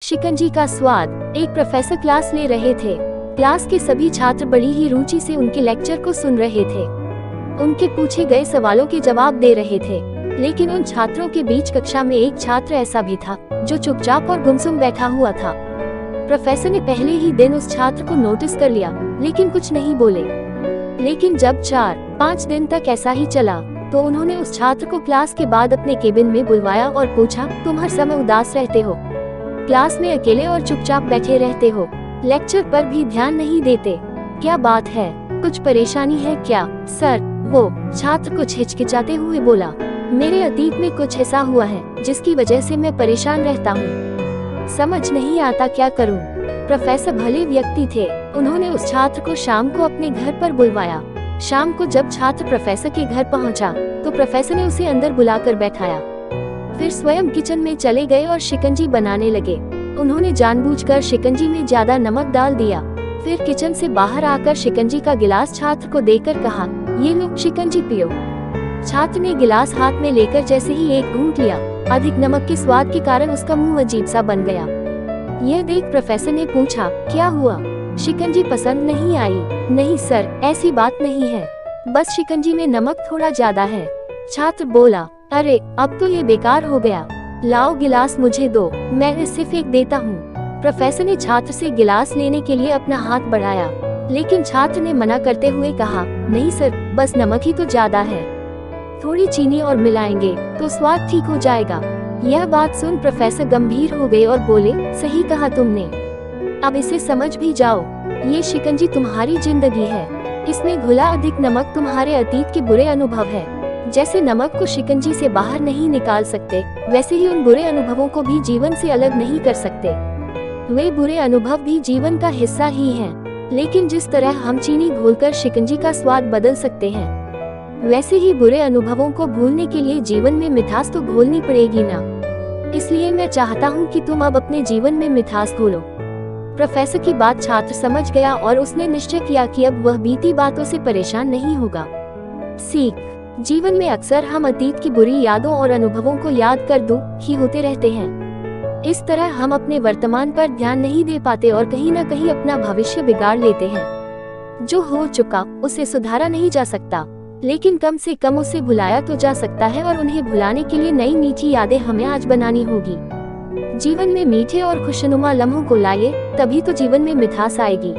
शिकंजी का स्वाद। एक प्रोफेसर क्लास ले रहे थे। क्लास के सभी छात्र बड़ी ही रुचि से उनके लेक्चर को सुन रहे थे। उनके पूछे गए सवालों के जवाब दे रहे थे। लेकिन उन छात्रों के बीच कक्षा में एक छात्र ऐसा भी था जो चुपचाप और गुमसुम बैठा हुआ था। प्रोफेसर ने पहले ही दिन उस छात्र को नोटिस कर लिया, लेकिन कुछ नहीं बोले। लेकिन जब 4-5 दिन तक ऐसा ही चला, तो उन्होंने उस छात्र को क्लास के बाद अपने केबिन में बुलवाया और पूछा, तुम हर समय उदास रहते हो, क्लास में अकेले और चुपचाप बैठे रहते हो, लेक्चर पर भी ध्यान नहीं देते, क्या बात है, कुछ परेशानी है क्या? सर, वो छात्र कुछ हिचकिचाते हुए बोला, मेरे अतीत में कुछ ऐसा हुआ है जिसकी वजह से मैं परेशान रहता हूँ, समझ नहीं आता क्या करूँ। प्रोफेसर भले व्यक्ति थे, उन्होंने उस छात्र को शाम को अपने घर पर बुलवाया। शाम को जब छात्र प्रोफेसर के घर पहुंचा, तो प्रोफेसर ने उसे अंदर बुलाकर बैठाया। फिर स्वयं किचन में चले गए और शिकंजी बनाने लगे। उन्होंने जानबूझकर शिकंजी में ज्यादा नमक डाल दिया। फिर किचन से बाहर आकर शिकंजी का गिलास छात्र को देकर कहा, ये लो शिकंजी पियो। छात्र ने गिलास हाथ में लेकर जैसे ही एक घूंट लिया, अधिक नमक के स्वाद के कारण उसका मुंह अजीब सा बन गया। यह देख प्रोफेसर ने पूछा, क्या हुआ, शिकंजी पसंद नहीं आई? नहीं सर, ऐसी बात नहीं है, बस शिकंजी में नमक थोड़ा ज्यादा है। छात्र बोला, अरे अब तो ये बेकार हो गया, लाओ गिलास मुझे दो, मैं इसे फेंक देता हूँ। प्रोफेसर ने छात्र से गिलास लेने के लिए अपना हाथ बढ़ाया, लेकिन छात्र ने मना करते हुए कहा, नहीं सर, बस नमक ही तो ज्यादा है, थोड़ी चीनी और मिलाएंगे तो स्वाद ठीक हो जाएगा। यह बात सुन प्रोफेसर गंभीर हो गए और बोले, सही कहा तुमने, अब इसे समझ भी जाओ, ये शिकंजी तुम्हारी जिंदगी है, इसमें घुला अधिक नमक तुम्हारे अतीत के बुरे अनुभव है। जैसे नमक को शिकंजी से बाहर नहीं निकाल सकते, वैसे ही उन बुरे अनुभवों को भी जीवन से अलग नहीं कर सकते। वे बुरे अनुभव भी जीवन का हिस्सा ही हैं, लेकिन जिस तरह हम चीनी घोलकर शिकंजी का स्वाद बदल सकते हैं, वैसे ही बुरे अनुभवों को भूलने के लिए जीवन में मिठास तो घोलनी पड़ेगी ना। इसलिए मैं चाहता हूँ कि तुम अब अपने जीवन में मिठास घोलो। प्रोफेसर की बात छात्र समझ गया और उसने निश्चय किया कि अब वह बीती बातों से परेशान नहीं होगा। सीख, जीवन में अक्सर हम अतीत की बुरी यादों और अनुभवों को याद कर दुखी होते रहते हैं। इस तरह हम अपने वर्तमान पर ध्यान नहीं दे पाते और कहीं न कहीं अपना भविष्य बिगाड़ लेते हैं। जो हो चुका उसे सुधारा नहीं जा सकता, लेकिन कम से कम उसे भुलाया तो जा सकता है, और उन्हें भुलाने के लिए नई मीठी यादें हमें आज बनानी होगी। जीवन में मीठे और खुशनुमा लम्हों को लाइए, तभी तो जीवन में मिठास आएगी।